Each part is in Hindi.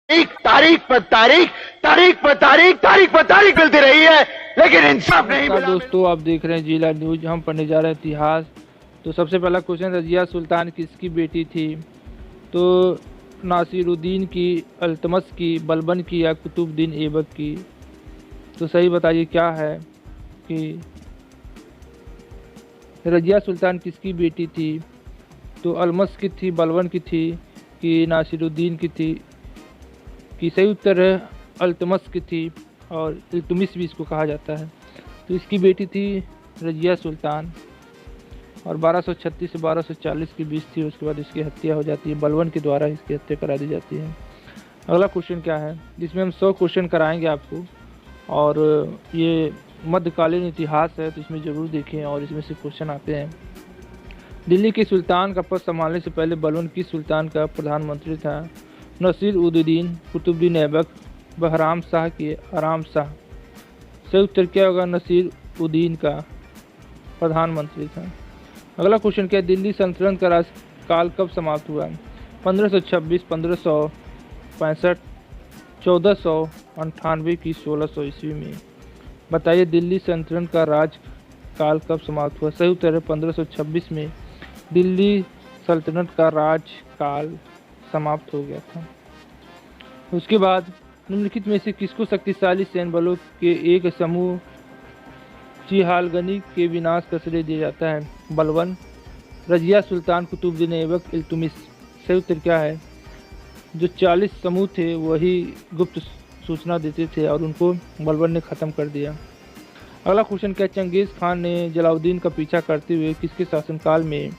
तारीख पर तारीख, तारीख पर तारीख, तारीख पर तारीख मिलती रही है, लेकिन इंसाफ नहीं नमस्कार मिला। दोस्तों, आप देख रहे हैं जिला न्यूज। हम पढ़ने जा रहे हैं इतिहास। तो सबसे पहला क्वेश्चन, रजिया सुल्तान किसकी बेटी थी? तो नासिरुद्दीन की, अल्तमस की, बलबन की या कुतुबुद्दीन ऐबक की? तो सही बताइए क्या है कि रजिया सुल्तान किसकी बेटी थी? तो अल्तमस की थी, बलबन की थी कि नासिरुद्दीन की थी? कि सही उत्तर है अल्तमस की थी, और इल्तुमिस भी इसको कहा जाता है। तो इसकी बेटी थी रजिया सुल्तान, और 1236 से 1240 के बीच थी। उसके बाद इसकी हत्या हो जाती है, बलबन के द्वारा इसकी हत्या करा दी जाती है। अगला क्वेश्चन क्या है, जिसमें हम 100 क्वेश्चन कराएंगे आपको, और ये मध्यकालीन इतिहास है, तो इसमें ज़रूर देखें और इसमें से क्वेश्चन आते हैं। दिल्ली के सुल्तान का पद संभालने से पहले बलबन किस सुल्तान का प्रधानमंत्री था? नसीर-उद-दीन, कुतुबुद्दीन ऐबक, बहराम शाह के आराम शाह? सही उत्तर क्या होगा? नसीर-उद-दीन का प्रधानमंत्री था। अगला क्वेश्चन क्या है, दिल्ली सल्तनत का राजकाल कब समाप्त हुआ? 1526, 1565, 1498 की 1600 ईस्वी में? बताइए दिल्ली सल्तनत का राजकाल कब समाप्त हुआ? सही उत्तर है 1526 में दिल्ली सल्तनत का राजकाल समाप्त हो गया था। उसके बाद निम्नलिखित में से किसको शक्तिशाली सैन्य बलों के एक समूह चिहालगनी के विनाश का श्रेय दिया जाता है? बलबन, रजिया सुल्तान, कुतुबुद्दीन ऐबक, इल्तुमिस? सही उत्तर क्या है? जो 40 समूह थे वही गुप्त सूचना देते थे और उनको बलबन ने ख़त्म कर दिया। अगला क्वेश्चन क्या, चंगेज़ खान ने जलालुद्दीन का पीछा करते हुए किसके शासनकाल में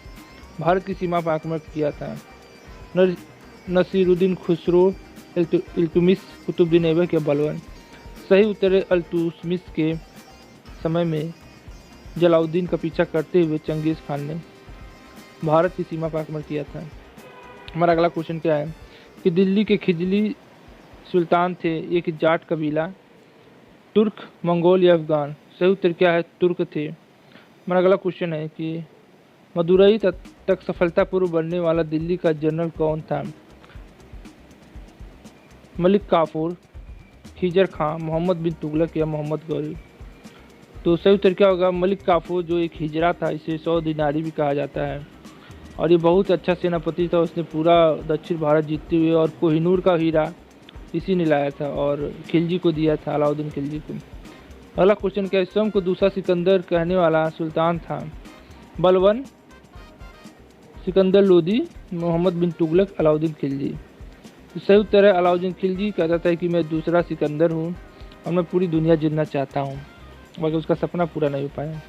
भारत की सीमा पर आक्रमण किया था? नसीरुद्दीन खुसरो, इल्तुमिस, कुतुबुद्दीन ऐबक या बलबन? सही उत्तर है इल्तुमिस के समय में जलालुद्दीन का पीछा करते हुए चंगेज़ खान ने भारत की सीमा पर आक्रमण किया था। हमारा अगला क्वेश्चन क्या है कि दिल्ली के खिजली सुल्तान थे एक जाट कबीला, तुर्क, मंगोल या अफगान? सही उत्तर क्या है? तुर्क थे। हमारा अगला क्वेश्चन है कि मदुरई तक सफलतापूर्वक बढ़ने वाला दिल्ली का जनरल कौन था? मलिक काफूर, खिजर खां, मोहम्मद बिन तुगलक या मोहम्मद गौरी? तो सही उत्तर क्या होगा? मलिक काफूर जो एक हिजरा था, इसे 100 दिनारी भी कहा जाता है, और ये बहुत अच्छा सेनापति था। उसने पूरा दक्षिण भारत जीतते हुए, और कोहिनूर का हीरा इसी ने लाया था और खिलजी को दिया था, अलाउद्दीन खिलजी को। अगला क्वेश्चन क्या है, स्वयं को दूसरा सिकंदर कहने वाला सुल्तान था? बलबन, सिकंदर लोदी, मोहम्मद बिन तुगलक, अलाउद्दीन खिलजी? तो सही उत्तर है अलाउद्दीन खिलजी कहता था कि मैं दूसरा सिकंदर हूँ और मैं पूरी दुनिया जीतना चाहता हूँ, मगर उसका सपना पूरा नहीं हो पाया।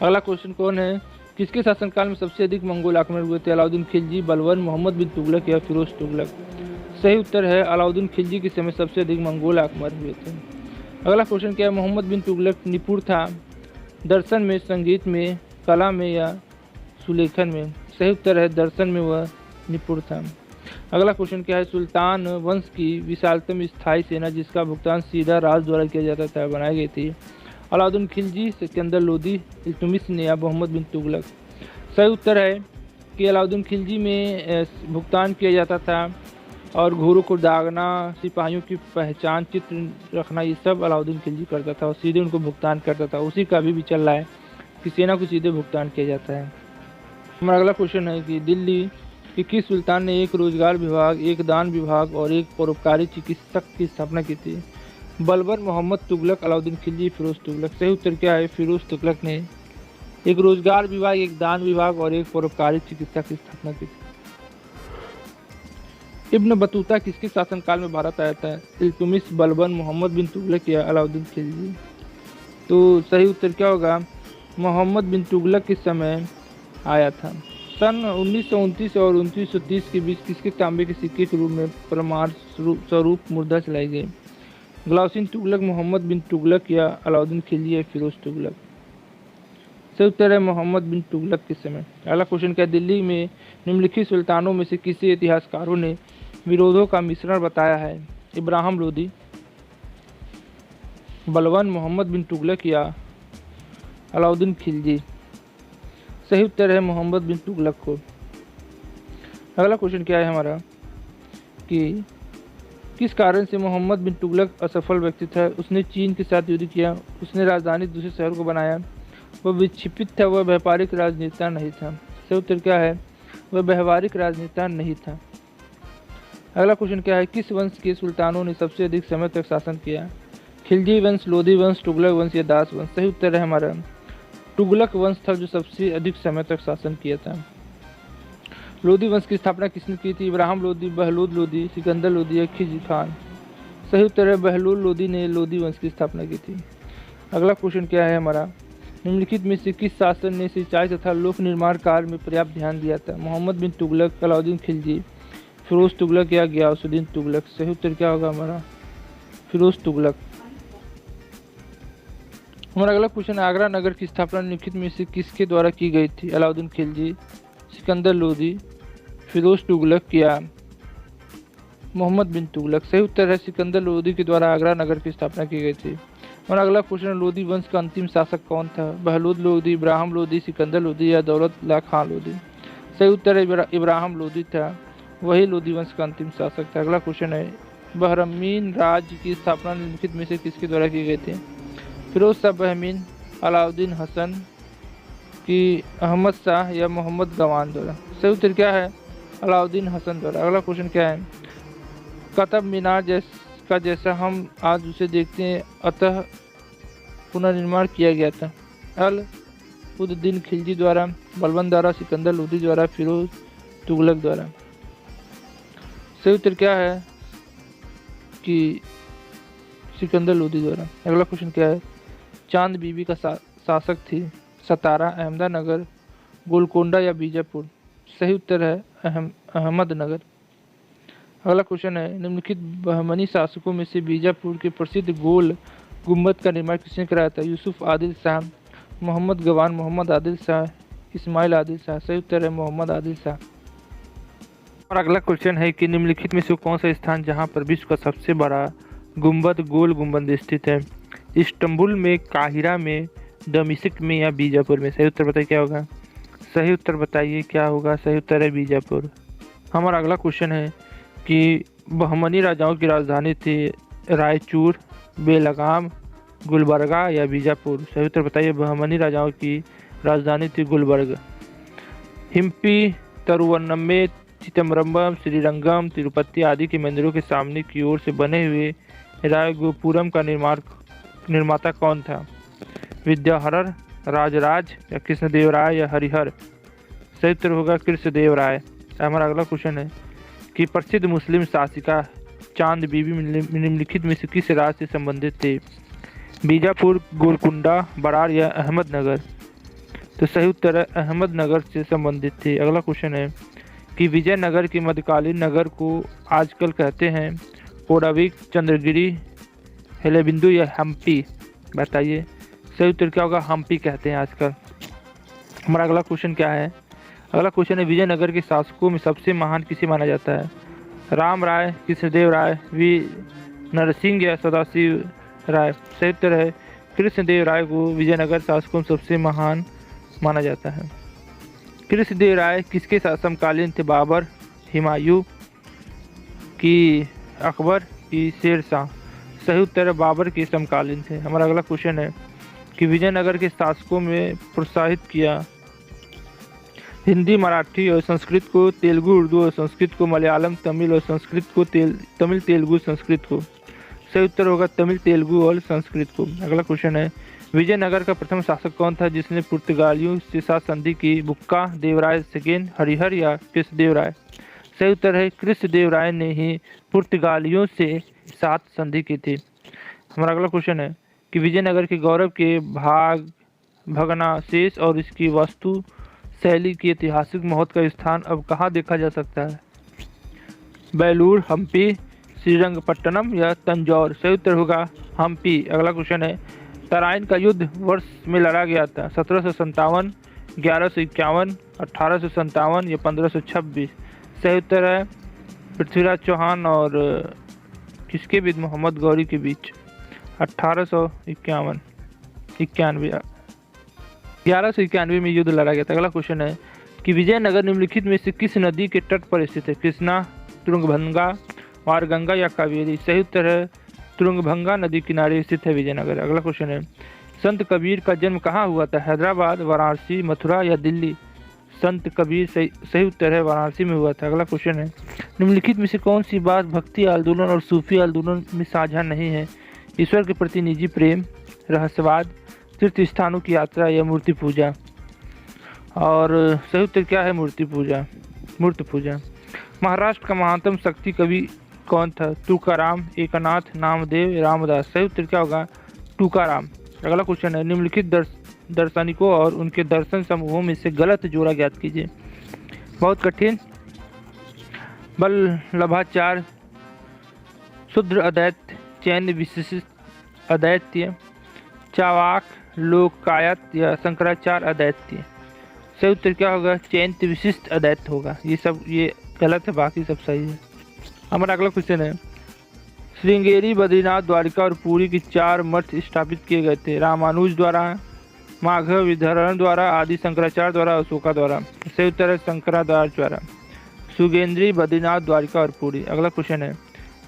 अगला क्वेश्चन कौन है, किसके शासनकाल में सबसे अधिक मंगोल आक्रमण हुए थे? अलाउद्दीन खिलजी, बलबन, मोहम्मद बिन तुगलक या फिरोज तुगलक? सही उत्तर है अलाउद्दीन खिलजी के समय सबसे अधिक मंगोल आक्रमण हुए थे। अगला क्वेश्चन क्या है, मोहम्मद बिन तुगलक निपुण था दर्शन में, संगीत में, कला में या सुलेखन में? सही उत्तर है दर्शन में वह निपुण था। अगला क्वेश्चन क्या है, सुल्तान वंश की विशालतम स्थायी सेना जिसका भुगतान सीधा राज द्वारा किया जाता था बनाई गई थी? अलाउद्दीन खिलजी, सिकंदर लोदी, इल्तुमिस ने या मोहम्मद बिन तुगलक? सही उत्तर है कि अलाउद्दीन खिलजी में भुगतान किया जाता था, और घोड़ों को दागना, सिपाहियों की पहचान चित्र रखना, ये सब अलाउद्दीन खिलजी करता था और सीधे उनको भुगतान करता था। उसी का अभी भी चल रहा है कि सेना को सीधे भुगतान किया जाता है। हमारा अगला क्वेश्चन है कि दिल्ली के किस सुल्तान ने एक रोजगार विभाग, एक दान विभाग और एक परोपकारी चिकित्सक की स्थापना की थी? बलबन, मोहम्मद तुगलक, अलाउद्दीन खिलजी, फिरोज तुगलक? सही उत्तर क्या है? फिरोज तुगलक ने एक रोजगार विभाग, एक दान विभाग और एक परोपकारी चिकित्सा की स्थापना की थी। इब्न बतूता किसके शासनकाल में भारत आया था? इल्तुमिस, बलबन, मोहम्मद बिन तुगलक या अलाउद्दीन खिलजी? तो सही उत्तर क्या होगा? मोहम्मद बिन तुगलक के समय आया था। सन 1929 और 1930 के बीच किसके तांबे के सिक्के के रूप में प्रमाण स्वरूप मुद्रा चलाई गई? गलाउद्दीन तुगलक, मोहम्मद बिन तुगलक या अलाउद्दीन खिलजी या फिरोज तुगलक? सही उत्तर है मोहम्मद बिन तुगलक के समय। अगला क्वेश्चन क्या है, दिल्ली में निम्नलिखित सुल्तानों में से किसी इतिहासकारों ने विरोधों का मिश्रण बताया है? इब्राहिम लोदी, बलबन, मोहम्मद बिन तुगलक या अलाउद्दीन खिलजी? सही उत्तर है मोहम्मद बिन तुगलक को। अगला क्वेश्चन क्या है हमारा कि किस कारण से मोहम्मद बिन तुगलक असफल व्यक्ति था? उसने चीन के साथ युद्ध किया, उसने राजधानी दूसरे शहर को बनाया, वह विक्षिपित था, वह व्यापारिक राजनेता नहीं था। सही उत्तर क्या है? वह व्यावहारिक राजनेता नहीं था। अगला क्वेश्चन क्या है? किस वंश के सुल्तानों ने सबसे अधिक समय तक शासन किया? खिलजी वंश, लोधी वंश, तुगलक वंश या दास वंश? सही उत्तर है हमारा तुगलक वंश था जो सबसे अधिक समय तक शासन किया था। लोधी वंश की स्थापना किसने की थी? इब्राहिम लोधी, बहलूद लोधी, सिकंदर लोधी या खिजी खान? सही उत्तर है बहलूद लोधी ने लोधी वंश की स्थापना की थी। अगला क्वेश्चन क्या है हमारा? निम्नलिखित में से किस शासक ने सिंचाई तथा लोक निर्माण कार्य में पर्याप्त ध्यान दिया था? मोहम्मद बिन तुगलक, अलाउद्दीन खिलजी, फिरोज तुगलक या गियासुद्दीन तुगलक? सही उत्तर क्या होगा हमारा? फिरोज तुगलक। हमारा अगला क्वेश्चन, आगरा नगर की स्थापना निम्नलिखित में से किसके द्वारा की गई थी? अलाउद्दीन खिलजी, सिकंदर लोधी, फिरोज तुगलक या मोहम्मद बिन तुगलक? सही उत्तर है सिकंदर लोधी के द्वारा आगरा नगर की स्थापना की गई थी। और अगला क्वेश्चन, लोधी वंश का अंतिम शासक कौन था? बहलूद लोधी, इब्राहिम लोधी, सिकंदर लोधी या दौलत खान लोधी? सही उत्तर है इब्राहिम लोधी था, वही लोधी वंश का अंतिम शासक था। अगला क्वेश्चन है, बहरमीन राज्य की स्थापना निम्नलिखित में से किसके द्वारा की गई थी? फिरोज शाह बहमीन, अलाउद्दीन हसन की, अहमद शाह या मोहम्मद गवान द्वारा? सही उत्तर क्या है? अलाउद्दीन हसन द्वारा। अगला क्वेश्चन क्या है? कुतुब मीनार जैसा हम आज उसे देखते हैं, अतः पुनर्निर्माण किया गया था? अलाउद्दीन खिलजी द्वारा, बलबन द्वारा, सिकंदर लोधी द्वारा, फिरोज तुगलक द्वारा? सही उत्तर क्या है कि सिकंदर लोधी द्वारा। अगला क्वेश्चन क्या है? चांद बीबी का शासक थी? सतारा, अहमदनगर, गोलकोंडा या बीजापुर? सही उत्तर है अहमदनगर। अगला क्वेश्चन है, निम्नलिखित बहमनी शासकों में से बीजापुर के प्रसिद्ध गोल गुम्बद का निर्माण किसने कराया था? यूसुफ आदिल शाह, मोहम्मद गवान, मोहम्मद आदिल शाह, इस्माइल आदिल शाह? सही उत्तर है मोहम्मद आदिल शाह। और अगला क्वेश्चन है कि निम्नलिखित में से कौन सा स्थान जहां पर विश्व का सबसे बड़ा गुम्बद गोल गुम्बद स्थित है? इस्तांबुल में, काहिरा में, दमिश्क में या बीजापुर में? सही उत्तर बताइए क्या होगा? सही उत्तर बताइए क्या होगा? सही उत्तर है बीजापुर। हमारा अगला क्वेश्चन है कि बहमनी राजाओं की राजधानी थी रायचूर, बेलगाम, गुलबर्गा या बीजापुर? सही उत्तर बताइए बहमनी राजाओं की राजधानी थी गुलबर्ग। हिम्पी, तरुवन्नमे, चिदम्बरम, श्रीरंगम, तिरुपति आदि के मंदिरों के सामने की ओर से बने हुए रायगोपुरम का निर्माता कौन था? विद्याधर, राजराज या कृष्णदेवराय या हरिहर? सही उत्तर होगा कृष्णदेवराय। हमारा अगला क्वेश्चन है कि प्रसिद्ध मुस्लिम शासिका चांद बीबी निम्नलिखित में से किस राज्य से संबंधित थे? बीजापुर, गोलकुंडा, बरार या अहमदनगर? तो सही उत्तर है अहमदनगर से संबंधित थे। अगला क्वेश्चन है कि विजयनगर के मध्यकालीन नगर को आजकल कहते हैं कोडाविक, चंद्रगिरी, हेलेबिंदु या हम्पी? बताइए सही उत्तर क्या होगा? हम्पी कहते हैं आजकल। हमारा अगला क्वेश्चन क्या है? अगला क्वेश्चन है, विजयनगर के शासकों में सबसे महान किसे माना जाता है? राम राय, कृष्णदेव राय, वी नरसिंह या सदाशिव राय? सही उत्तर है कृष्णदेव राय को विजयनगर शासकों में सबसे महान माना जाता है। कृष्णदेव राय किसके समकालीन थे? बाबर, हुमायूं की, अकबर की, शेर शाह? सही उत्तर है बाबर के समकालीन थे। हमारा अगला क्वेश्चन है कि विजयनगर के शासकों में प्रोत्साहित किया हिंदी, मराठी और संस्कृत को, तेलुगु, उर्दू और संस्कृत को, मलयालम, तमिल और संस्कृत को, तमिल, तेलुगु, संस्कृत को? सही उत्तर होगा तमिल, तेलुगु और संस्कृत को। अगला क्वेश्चन है, विजयनगर का प्रथम शासक कौन था जिसने पुर्तगालियों से साथ संधि की? बुक्का, देवराय सेकेंड, हरिहर या कृष्णदेव राय? सही उत्तर है कृष्णदेव राय ने ही पुर्तगालियों से साथ संधि की थी। हमारा अगला क्वेश्चन है कि विजयनगर के गौरव के भग्नावशेष और इसकी वास्तु शैली की ऐतिहासिक महत्व का स्थान अब कहाँ देखा जा सकता है? बेलूर, हम्पी, श्रीरंगपट्टनम या तंजौर? सही उत्तर होगा हम्पी। अगला क्वेश्चन है, तराइन का युद्ध वर्ष में लड़ा गया था? 1757, 1151, 1857 या 1526? सही उत्तर है पृथ्वीराज चौहान और किसके बीच? मोहम्मद गौरी के बीच 1891 1191 में युद्ध लड़ा गया था। अगला क्वेश्चन है कि विजयनगर निम्नलिखित में से किस नदी के तट पर स्थित है? कृष्णा, तुंगभंगा, वारगंगा या कावेरी? सही उत्तर है तुरंगभंगा नदी किनारे स्थित है विजयनगर। अगला क्वेश्चन है, संत कबीर का जन्म कहाँ हुआ था? हैदराबाद, वाराणसी, मथुरा या दिल्ली? संत कबीर सही उत्तर है वाराणसी में हुआ था। अगला क्वेश्चन है, निम्नलिखित में से कौन सी बात भक्ति आंदोलन और सूफी आंदोलन में साझा नहीं है? ईश्वर के प्रति निजी प्रेम, रहस्यवाद, तीर्थ स्थानों की यात्रा या मूर्ति पूजा? और सही उत्तर क्या है? मूर्ति पूजा। महाराष्ट्र का महानतम शक्ति कवि कौन था? तुकाराम, एकनाथ, नामदेव, रामदास? सही उत्तर क्या होगा? तुकाराम। अगला क्वेश्चन है, निम्नलिखित दार्शनिकों और उनके दर्शन समूहों में से गलत जोड़ा ज्ञात कीजिए। बहुत कठिन। वल्लभाचार्य शुद्र अद्वैत, जैन विशिष्ट अद्वैतीय, चावाक लोकायत या शंकराचार्य अद्वैतीय? सही उत्तर क्या होगा? जैन विशिष्ट अद्वैत होगा। ये गलत है, बाकी सब सही है। हमारा अगला क्वेश्चन है, श्रृंगेरी, बद्रीनाथ, द्वारिका और पुरी की 4 मठ स्थापित किए गए थे? रामानुज द्वारा, माघव विधरण द्वारा, आदि शंकराचार्य द्वारा, अशोका द्वारा? सही उत्तर है शंकराचार्य द्वारा। सुगेंद्री, बद्रीनाथ, द्वारिका और पुरी। अगला क्वेश्चन है,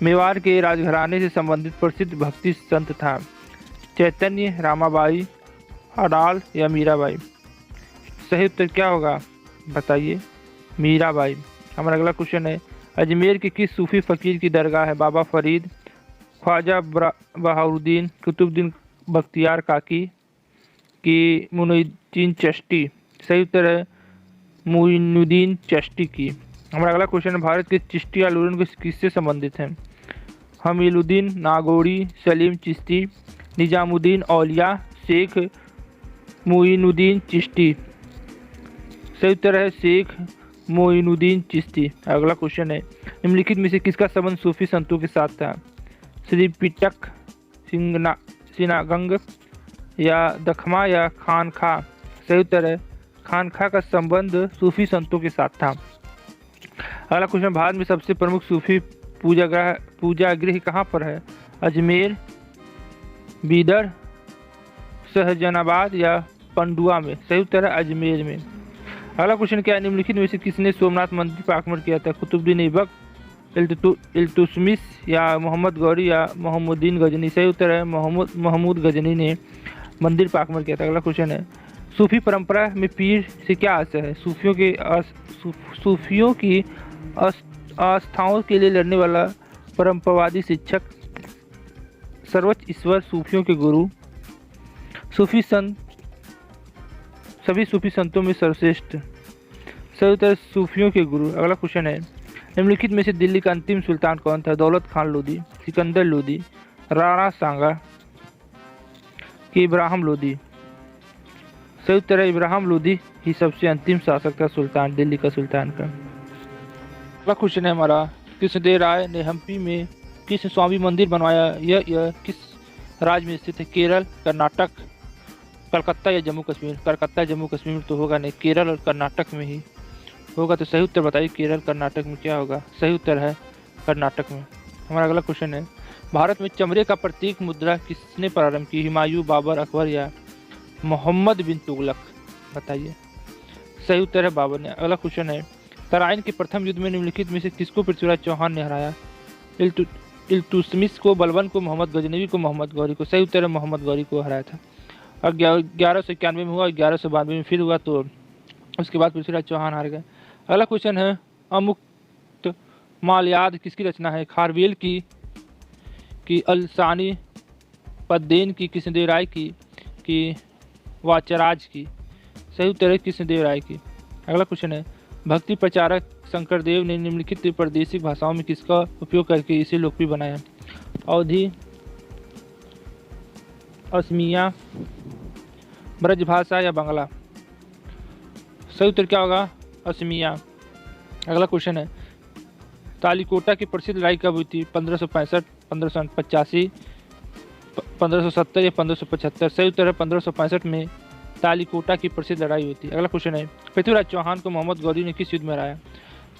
मेवाड़ के राजघराने से संबंधित प्रसिद्ध भक्ति संत था? चैतन्य, रामाबाई, अडाल या मीराबाई? सही उत्तर क्या होगा बताइए? मीराबाई। हमारा अगला क्वेश्चन है, अजमेर के किस सूफी फकीर की दरगाह है? बाबा फरीद, ख्वाजा बहाउद्दीन, कुतुबुद्दीन बख्तियार काकी की मुइनुद्दीन चिश्ती? सही उत्तर है मुइनुद्दीन चिश्ती की। हमारा अगला क्वेश्चन है, भारत के चिश्ती आंदोलन किससे संबंधित हैं? हमीलुद्दीन नागौरी, सलीम चिश्ती, निजामुद्दीन औलिया, शेख मुइनुद्दीन चिश्ती? सही उत्तर है शेख मुइनुद्दीन चिश्ती। अगला क्वेश्चन है, निम्नलिखित में से किसका संबंध सूफी संतों के साथ था? श्री पिटक, सिनागंग या दखमा या खानखा? सही उत्तर है खानखा का संबंध सूफी संतों के साथ था। अगला क्वेश्चन, भारत में सबसे प्रमुख सूफी पूजागृह कहाँ पर है? अजमेर, बीदर, सहजनाबाद या पंडुआ में? सही उत्तर है अजमेर में। अगला क्वेश्चन क्या है, निम्नलिखित में से किसने सोमनाथ मंदिर पर आक्रमण किया था? कुतुबुद्दीन ऐबक, इल्तुतमिश या मोहम्मद गौरी या मोहम्मदीन गजनी? सही उत्तर है महमूद गजनी ने मंदिर पर आक्रमण किया था। अगला क्वेश्चन है, सूफी परंपरा में पीर से क्या आशय है? सूफियों की आस्थाओं के लिए लड़ने वाला परंपरावादी शिक्षक, सर्वोच्च ईश्वर, सूफियों के गुरु, सूफी संत, सभी सूफी संतों में सर्वश्रेष्ठ? सही उत्तर सूफियों के गुरु। अगला क्वेश्चन है, निम्नलिखित में से दिल्ली का अंतिम सुल्तान कौन था? दौलत खान लोदी, सिकंदर लोदी, राणा सांगा कि इब्राहिम लोदी? सही उत्तर है इब्राहिम लोदी ही सबसे अंतिम शासक था सुल्तान, दिल्ली का सुल्तान का। अगला क्वेश्चन है हमारा, कृष्णदेव राय ने हम्पी में किस स्वामी मंदिर बनवाया? यह किस राज्य में स्थित है? केरल, कर्नाटक, कलकत्ता या जम्मू कश्मीर? कलकत्ता जम्मू कश्मीर में तो होगा नहीं, केरल और कर्नाटक में ही होगा। तो सही उत्तर बताइए केरल कर्नाटक में क्या होगा? सही उत्तर है कर्नाटक में। हमारा अगला क्वेश्चन है, भारत में चमड़े का प्रतीक मुद्रा किसने प्रारंभ की? हुमायूं, बाबर, अकबर या मोहम्मद बिन तुगलक? बताइए। सही उत्तर है बाबर ने। अगला क्वेश्चन है, तराइन के प्रथम युद्ध में निम्नलिखित में से किसको पृथ्वीराज चौहान ने हराया? इल्तुतमिश को, बलबन को, मोहम्मद गजनवी को, मोहम्मद गौरी को? सही उत्तर है मोहम्मद गौरी को हराया था। और 1191 में हुआ, 1192 में फिर हुआ, तो उसके बाद पृथ्वीराज चौहान हार गए। अगला क्वेश्चन है, अमुक्त मालयाद किसकी रचना है? खारवेल की अलसानी, पद्देन की, कृष्णदेव राय की वाचराज की? सही उत्तर है कृष्णदेव राय की। अगला क्वेश्चन है, भक्ति प्रचारक शंकरदेव ने निम्नलिखित प्रादेशिक भाषाओं में किसका उपयोग करके इसे लोकप्रिय बनाया? अवधी, असमिया, ब्रजभाषा या बांग्ला? सही उत्तर क्या होगा? असमिया। अगला क्वेश्चन है, तालीकोटा की प्रसिद्ध लड़ाई कब हुई थी? 1565, 1585, 1570 या 1575? सही उत्तर है 1565 में तालीकोटा की प्रसिद्ध लड़ाई हुई थी। अगला क्वेश्चन है, पृथ्वीराज चौहान को मोहम्मद गौरी ने किस युद्ध में हराया?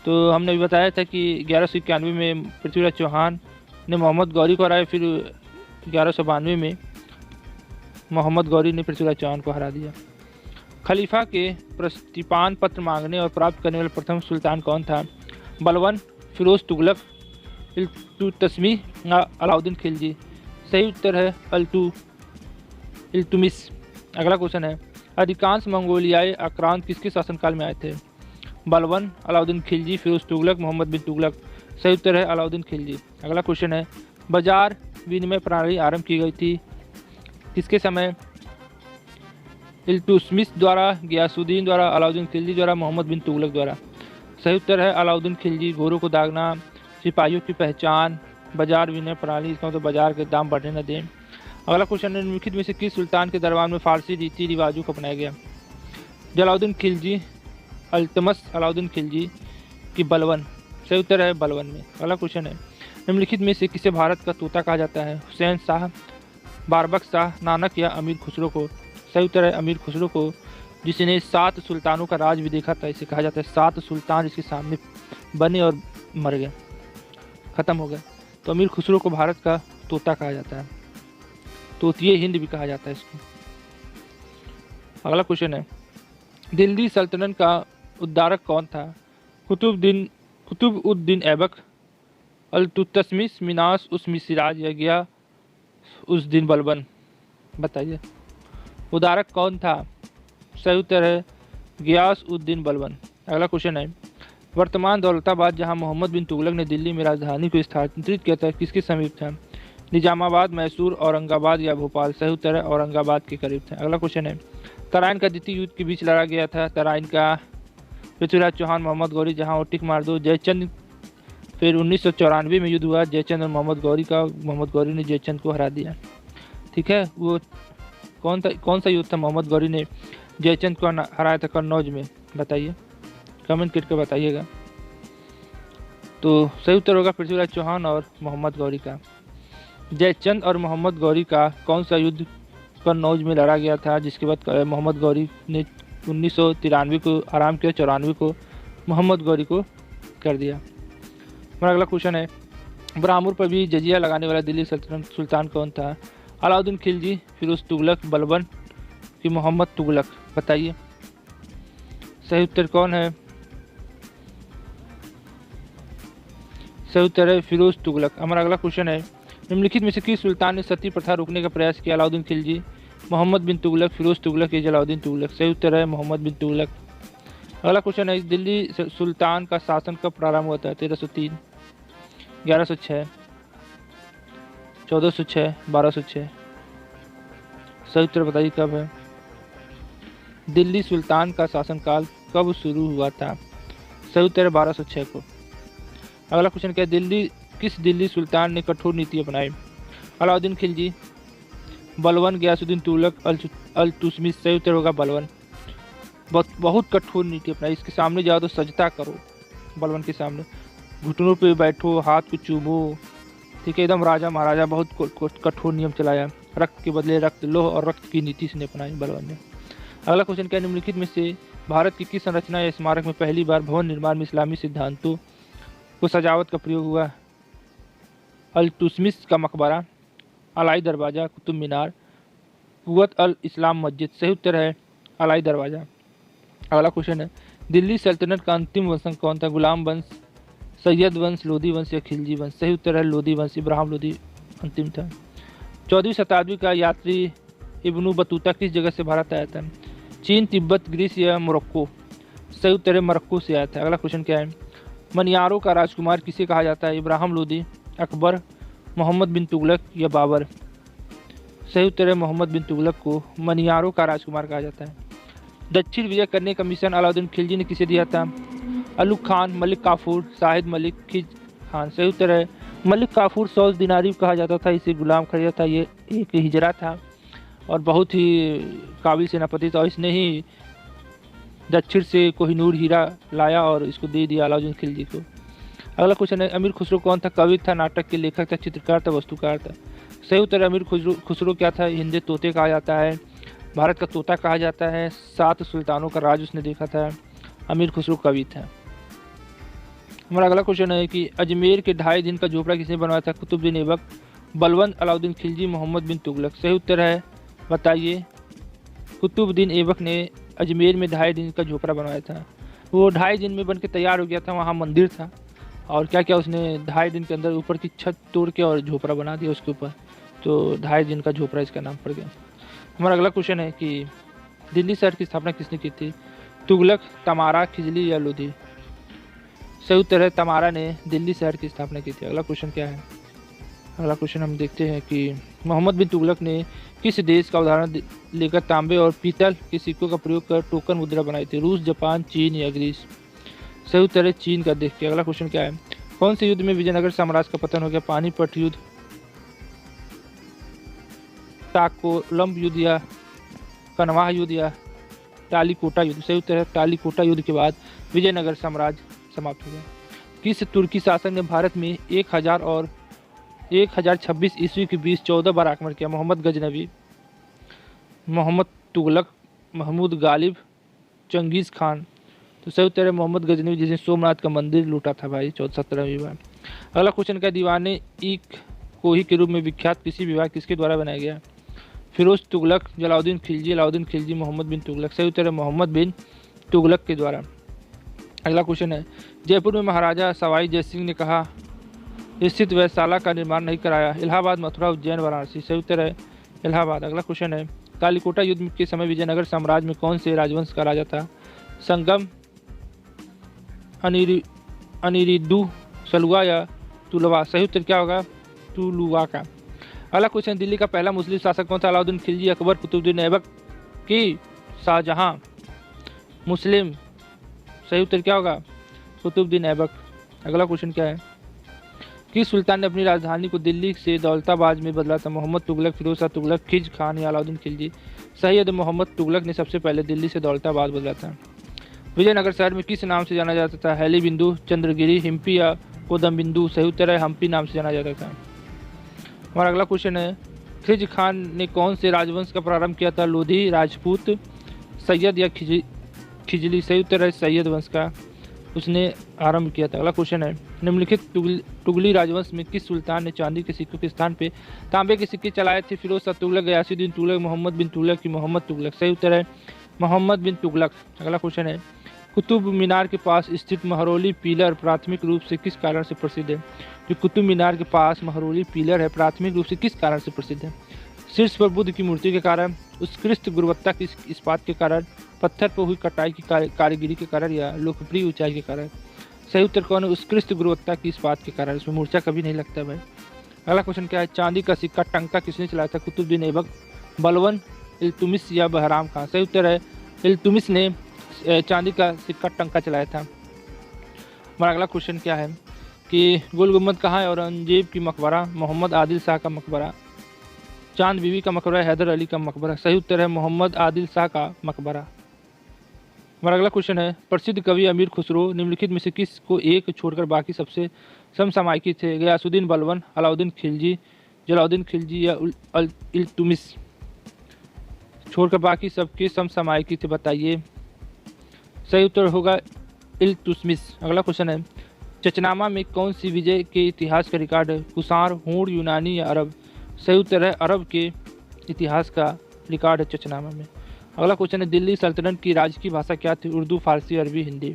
तो हमने भी बताया था कि 1191 में पृथ्वीराज चौहान ने मोहम्मद गौरी को हराया, फिर 1192 में मोहम्मद गौरी ने पृथ्वीराज चौहान को हरा दिया। खलीफा के प्रस्तिपान पत्र मांगने और प्राप्त करने वाला प्रथम सुल्तान कौन था? बलबन, फिरोज तुगलक, इल्तुतमिश अलाउद्दीन खिलजी। सही उत्तर है इल्तुतमिश। अगला क्वेश्चन है, अधिकांश मंगोलियाई आक्रांत किसके शासनकाल में आए थे? बलबन, अलाउद्दीन खिलजी, फिरोज तुगलक, मोहम्मद बिन तुगलक। सही उत्तर है अलाउद्दीन खिलजी। अगला क्वेश्चन है, बाजार विनिमय प्रणाली आरंभ की गई थी किसके समय? इल्तुतमिश द्वारा, गियासुद्दीन द्वारा, अलाउद्दीन खिलजी द्वारा, मोहम्मद बिन तुगलक द्वारा। सही उत्तर है अलाउद्दीन खिलजी। गोरों को दागना, सिपाहियों की पहचान, बाजार विनिमय प्रणाली, इसका मतलब बाजार के दाम बढ़ने न दें। अगला क्वेश्चन है, निम्नलिखित में से किस सुल्तान के दरबार में फारसी रीति रिवाजों को अपनाया गया? जलालुद्दीन खिलजी, अल्तमश, अलाउद्दीन खिलजी की बलबन। सही उत्तर है बलबन में। अगला क्वेश्चन है, निम्नलिखित में से किसे भारत का तोता कहा जाता है? हुसैन शाह, बारबक शाह, नानक या अमीर खुसरो को? सही उत्तर है अमीर खुसरो को, जिसने 7 सुल्तानों का राज भी देखा था। इसे कहा जाता है 7 सुल्तान जिसके सामने बने और मर गए, खत्म हो गए। तो अमीर खुसरो को भारत का तोता कहा जाता है, तोतिए हिंद भी कहा जाता है इसको। अगला क्वेश्चन है, दिल्ली सल्तनत का उद्धारक कौन था? कुतुब-उद-दीन ऐबक, अल्तुतमिश, मिनास उस सिराज या गियास-उद-दीन बलबन। बताइए उद्धारक कौन था? सही उत्तर है गियास-उद-दीन बलबन। अगला क्वेश्चन है, वर्तमान दौलताबाद जहां मोहम्मद बिन तुगलक ने दिल्ली में राजधानी को स्थानांतरित किया था किसके समीप था? निजामाबाद, मैसूर, औरंगाबाद या भोपाल? सही उत्तर है औरंगाबाद के करीब था। अगला क्वेश्चन है, तराइन का द्वितीय युद्ध के बीच लड़ा गया था? तराइन का पृथ्वीराज चौहान, मोहम्मद गौरी, जहां और टिक मार दो, जयचंद। फिर 1994 में युद्ध हुआ जयचंद और मोहम्मद गौरी का, मोहम्मद गौरी ने जयचंद को हरा दिया। ठीक है, वो कौन सा युद्ध था? मोहम्मद गौरी ने जयचंद को हराया था कन्नौज में। बताइए, कमेंट करके बताइएगा। तो सही उत्तर होगा पृथ्वीराज चौहान और मोहम्मद गौरी का। जयचंद और मोहम्मद गौरी का कौन सा युद्ध कन्नौज में लड़ा गया था, जिसके बाद मोहम्मद गौरी ने 1993 को आराम किया, 94 को मोहम्मद गौरी को कर दिया। हमारा अगला क्वेश्चन है, ब्राह्मण पर भी जजिया लगाने वाला दिल्ली सल्तनत सुल्तान कौन था? अलाउद्दीन खिलजी, फिरोज तुगलक, बलबन कि मोहम्मद तुगलक? बताइए सही उत्तर कौन है? सही उत्तर है फिरोज तुगलक। हमारा अगला क्वेश्चन है, निम्नलिखित में से किस सुल्तान ने सती प्रथा रोकने का प्रयास किया? अलाउद्दीन खिलजी, मोहम्मद बिन तुगलक, फिरोज तुगलक या जलालुद्दीन तुगलक? सही उत्तर है मोहम्मद बिन तुगलक। अगला क्वेश्चन है, दिल्ली सुल्तान का शासन कब प्रारंभ हुआ था? 1303, 1106, 1406, 1206? सही उत्तर बताइए कब है? दिल्ली सुल्तान का शासनकाल कब शुरू हुआ था? सही उत्तर है 1206 को। अगला क्वेश्चन क्या है, किस दिल्ली सुल्तान ने कठोर नीति अपनाई? अलाउद्दीन खिलजी, बलबन, गियासुद्दीन तुगलक, इल्तुतमिश? सही उत्तर होगा बलबन। बहुत कठोर नीति अपनाई। इसके सामने जाओ तो सजदा करो, बलबन के सामने घुटनों पे बैठो, हाथ को चूमो। ठीक है, एकदम राजा महाराजा, बहुत कठोर नियम चलाया। रक्त के बदले रक्त लो और रक्त की नीति से अपनाई बलबन ने। अगला क्वेश्चन क्या है, निम्नलिखित में से भारत की किस संरचना या स्मारक में पहली बार भवन निर्माण में इस्लामी सिद्धांतों को सजावट का प्रयोग हुआ? इल्तुतमिश का मकबरा, अलाई दरवाज़ा, कुतुब मीनार, कुव्वत अल इस्लाम मस्जिद? सही उत्तर है अलाई दरवाज़ा। अगला क्वेश्चन है, दिल्ली सल्तनत का अंतिम वंशज कौन था? गुलाम वंश, सैयद वंश, लोधी वंश या खिलजी वंश? सही उत्तर है लोधी वंश, इब्राहिम लोधी अंतिम था। 14वीं शताब्दी का यात्री इब्नु बतूता किस जगह से भारत आया था? चीन, तिब्बत, ग्रीस या मोरक्को? सही उत्तर है मोरक्को से आया था। अगला क्वेश्चन क्या है, मनियारों का राजकुमार किसे कहा जाता है? इब्राहिम लोधी, अकबर, मोहम्मद बिन तुगलक या बाबर? सही उत्तर है मोहम्मद बिन तुगलक को मनियारों का राजकुमार कहा जाता है। दक्षिण विजय करने का मिशन अलाउद्दीन खिलजी ने किसे दिया था? अलुग खान, मलिक काफूर, शाहिद मलिक, खिज खान? सही उत्तर है मलिक काफूर। 100 दिनारी कहा जाता था, इसे गुलाम खरीदा था। ये एक हिजरा था और बहुत ही काबिल सेनापति था। इसने ही दक्षिण से कोहिनूर हीरा लाया और इसको दे दिया अलाउद्दीन खिलजी को। अगला क्वेश्चन है, अमीर खुसरो कौन था? कवि था, नाटक के लेखक था, चित्रकार था, वस्तुकार था? सही उत्तर है अमीर खुसरो क्या था? हिंदे तोते कहा जाता है, भारत का तोता कहा जाता है, 7 सुल्तानों का राज उसने देखा था। अमीर खुसरो कवि था। हमारा अगला क्वेश्चन है कि अजमेर के 2.5 दिन का झोपड़ा किसने बनवाया था? कुतुबुद्दीन ऐबक, बलबन, अलाउद्दीन खिलजी, मोहम्मद बिन तुगलक? सही उत्तर है बताइए कुतुबुद्दीन ऐबक ने अजमेर में 2.5 दिन का झोपड़ा बनवाया था। वो 2.5 दिन में बन के तैयार हो गया था। वहाँ मंदिर था और क्या क्या उसने 2.5 दिन के अंदर ऊपर की छत तोड़ के और झोपड़ा बना दिया उसके ऊपर, तो 2.5 दिन का झोपड़ा इसका नाम पड़ गया। हमारा अगला क्वेश्चन है कि दिल्ली शहर की स्थापना किसने की थी? तुगलक, तमारा, खिजली या लोधी? सही उत्तर है तमारा ने दिल्ली शहर की स्थापना की थी। अगला क्वेश्चन क्या है? अगला क्वेश्चन हम देखते हैं कि मोहम्मद बिन तुगलक ने किस देश का उदाहरण लेकर तांबे और पीतल के सिक्कों का प्रयोग कर टोकन मुद्रा बनाई थी? रूस, जापान, चीन या ग्रीस? सही उत्तर है चीन का। देख के अगला क्वेश्चन क्या है? कौन से युद्ध में विजयनगर साम्राज्य का पतन हो गया? पानीपत युद्ध, ताकोलम युद्ध या कनवाह युद्ध या टालीकोटा युद्ध? सही उत्तर है टालीकोटा युद्ध के बाद विजयनगर साम्राज्य समाप्त हो गया। किस तुर्की शासक ने भारत में 1000 और 1026 ईस्वी के बीच 14 बार आक्रमण किया? मोहम्मद गजनवी, मोहम्मद तुगलक, महमूद गालिब, चंगेज़ खान? तो सही उत्तर है मोहम्मद गजनवी, जिसने सोमनाथ का मंदिर लूटा था भाई 17वीं बार। अगला क्वेश्चन क्या? दीवाने एक कोही के रूप में विख्यात कृषि विभाग किसके द्वारा बनाया गया? फिरोज तुगलक, जलाउद्दीन खिलजी, अलाउद्दीन खिलजी, मोहम्मद बिन तुगलक? सही उत्तर है मोहम्मद बिन तुगलक के द्वारा। अगला क्वेश्चन है जयपुर में महाराजा सवाई जयसिंह ने कहा स्थित वैशाला का निर्माण नहीं कराया? इलाहाबाद, मथुरा, उज्जैन, वाराणसी? सही उत्तर है इलाहाबाद। अगला क्वेश्चन है कालीकोटा युद्ध के समय विजयनगर साम्राज्य में कौन से राजवंश का राजा था? संगम, अनिरुद्धु, सलुवा या तुलवा? सही उत्तर क्या होगा? तुलुवा का। अगला क्वेश्चन दिल्ली का पहला मुस्लिम शासक कौन था? अलाउद्दीन खिलजी, अकबर, कुतुबुद्दीन ऐबक की शाहजहां? मुस्लिम। सही उत्तर क्या होगा? कुतुबुद्दीन ऐबक। अगला क्वेश्चन क्या है? किस सुल्तान ने अपनी राजधानी को दिल्ली से दौलताबाद में बदला था? मोहम्मद तुगलक, फिरोज शाह तुगलक, खिज खान या अलाउद्दीन खिलजी? सही है मोहम्मद तुगलक ने सबसे पहले दिल्ली से दौलताबाद बदला था। विजयनगर शहर में किस नाम से जाना जाता था? हैली बिंदु, चंद्रगिरी, हिम्पी या कोदम बिंदु? सही उत्तर है हम्पी नाम से जाना जाता था। हमारा अगला क्वेश्चन है खिज खान ने कौन से राजवंश का प्रारंभ किया था? लोधी, राजपूत, सैयद या खिजली? सही उत्तर है सैयद वंश का उसने आरंभ किया था। अगला क्वेश्चन है निम्नलिखित तुगली राजवंश में किस सुल्तान ने चांदी के सिक्कों के स्थान पे तांबे के सिक्के चलाए थे? फिरोज शाह तुगलक, गयासुद्दीन तुगलक, मोहम्मद बिन तुगलक की मोहम्मद तुगलक? सही उत्तर है मोहम्मद बिन तुगलक। अगला क्वेश्चन है कुतुब मीनार के पास स्थित महरौली पिलर प्राथमिक रूप से किस कारण से प्रसिद्ध है? जो कुतुब मीनार के पास महरौली पिलर है प्राथमिक रूप से किस कारण से प्रसिद्ध है? शीर्ष पर बुद्ध की मूर्ति के कारण, उत्कृष्ट गुणवत्ता की इस्पात के कारण, पत्थर पर हुई कटाई की कारीगरी के कारण या लोकप्रिय ऊंचाई के कारण? सही उत्तर कौन है? उत्कृष्ट गुणवत्ता की इस्पात के कारण। इसमें मूर्छा कभी नहीं लगता भाई। अगला क्वेश्चन क्या है? चांदी का सिक्का टंका किसने चलाया था? कुतुबुद्दीन ऐबक, बलवन, इल्तुमिश या बहराम खान? सही उत्तर है इल्तुमिश ने चांदी का सिक्का टंका चलाया था। हमारा अगला क्वेश्चन क्या है कि गोल गुम्बद कहाँ है? औरंगजेब की मकबरा, मोहम्मद आदिल शाह का मकबरा, चांद बीबी का मकबरा, हैदर अली का मकबरा? सही उत्तर है मोहम्मद आदिल शाह का मकबरा। हमारा अगला क्वेश्चन है प्रसिद्ध कवि अमीर खुसरो निम्नलिखित में से किस को एक छोड़कर बाकी सबसे समसामयिकी थे? गयासुद्दीन बलबन, अलाउद्दीन खिलजी, जलाउद्दीन खिलजी या इल्तुमिश? छोड़कर बाकी सबके समसामयिकी थे बताइए। सही उत्तर होगा इल्तुमिश। अगला क्वेश्चन है चचनामा में कौन सी विजय के इतिहास का रिकॉर्ड है? कुषाण, हूण, यूनानी या अरब? सही उत्तर है अरब के इतिहास का रिकॉर्ड है चचनामा में। अगला क्वेश्चन है दिल्ली सल्तनत की राजकीय भाषा क्या थी? उर्दू, फारसी, अरबी, हिंदी?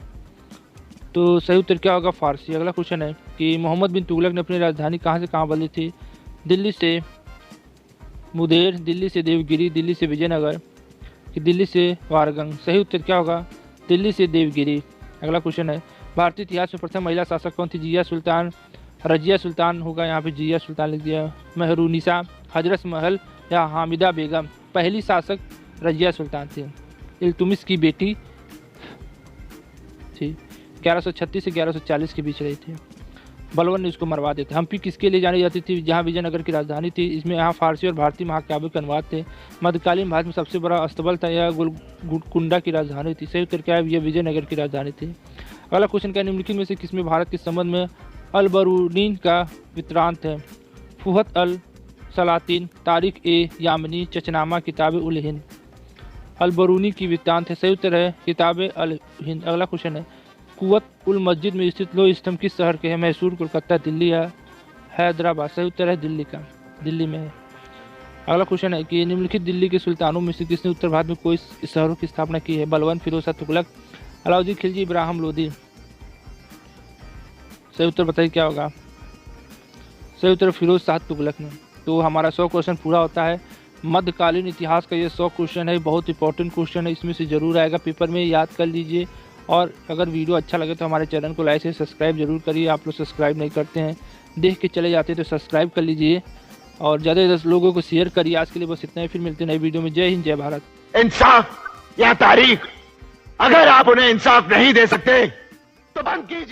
तो सही उत्तर क्या होगा? फारसी। अगला क्वेश्चन है कि मोहम्मद बिन तुगलक ने अपनी राजधानी कहाँ से कहाँ बदली थी? दिल्ली से मुदेर, दिल्ली से देवगिरी, दिल्ली से विजयनगर कि दिल्ली से वारगंग? सही उत्तर क्या होगा? दिल्ली से देवगिरी। अगला क्वेश्चन है भारतीय इतिहास में प्रथम महिला शासक कौन थी? जिया सुल्तान, रजिया सुल्तान होगा, यहाँ पे जिया सुल्तान लिख दिया, मेहरुनिसा, हजरत महल या हामिदा बेगम? पहली शासक रजिया सुल्तान थी, इल्तुमिश की बेटी थी, 1136 से 1140 के बीच रही थी। बलवन ने उसको मरवा दिया था। हम्पी किसके लिए जानी जाती थी? जहाँ विजयनगर की राजधानी थी। इसमें यहाँ फारसी और भारतीय महाकाव्य के अनुवाद थे। मध्यकालीन भारत में सबसे बड़ा अस्तबल था। यह गोलकुंडा की राजधानी थी। सही उत्तर क्या है? यह विजयनगर की राजधानी थी। अगला क्वेश्चन क्या? निम्नलिखित में से किसमें भारत के संबंध में अल-बरूनी का वृत्तांत है? फुहत अल सलातीन, तारिख ए यामनी, चचनामा, किताब उल हिंद? अल-बरूनी की वृत्तांत है। सही उत्तर है किताब अल हिंद। अगला क्वेश्चन है कुवत उल मस्जिद में स्थित लोह स्तंभ किस शहर के हैं? मैसूर, कोलकाता, दिल्ली या हैदराबाद? सही उत्तर है दिल्ली का, दिल्ली में है। अगला क्वेश्चन है कि निम्नलिखित दिल्ली के सुल्तानों में से किसने उत्तर भारत में कोई शहरों की स्थापना की है? बलवन, फिरोज शाह तुगलक, अलाउद्दीन खिलजी, इब्राहिम लोदी? सही उत्तर बताइए क्या होगा। सही उत्तर फिरोज शाह तुगलक ने। तो हमारा 100 क्वेश्चन पूरा होता है। मध्यकालीन इतिहास का ये 100 क्वेश्चन है, बहुत इंपॉर्टेंट क्वेश्चन है, इसमें से जरूर आएगा पेपर में, याद कर लीजिए। और अगर वीडियो अच्छा लगे तो हमारे चैनल को लाइक से सब्सक्राइब जरूर करिए। आप लोग सब्सक्राइब नहीं करते हैं, देख के चले जाते हैं तो सब्सक्राइब कर लीजिए और ज़्यादा से ज़्यादा लोगों को शेयर करिए। आज के लिए बस इतना ही, फिर मिलते हैं नई वीडियो में। जय हिंद, जय भारत। इंसाफ या तारीख, अगर आप उन्हें इंसाफ नहीं दे सकते तो बंद कीजिए।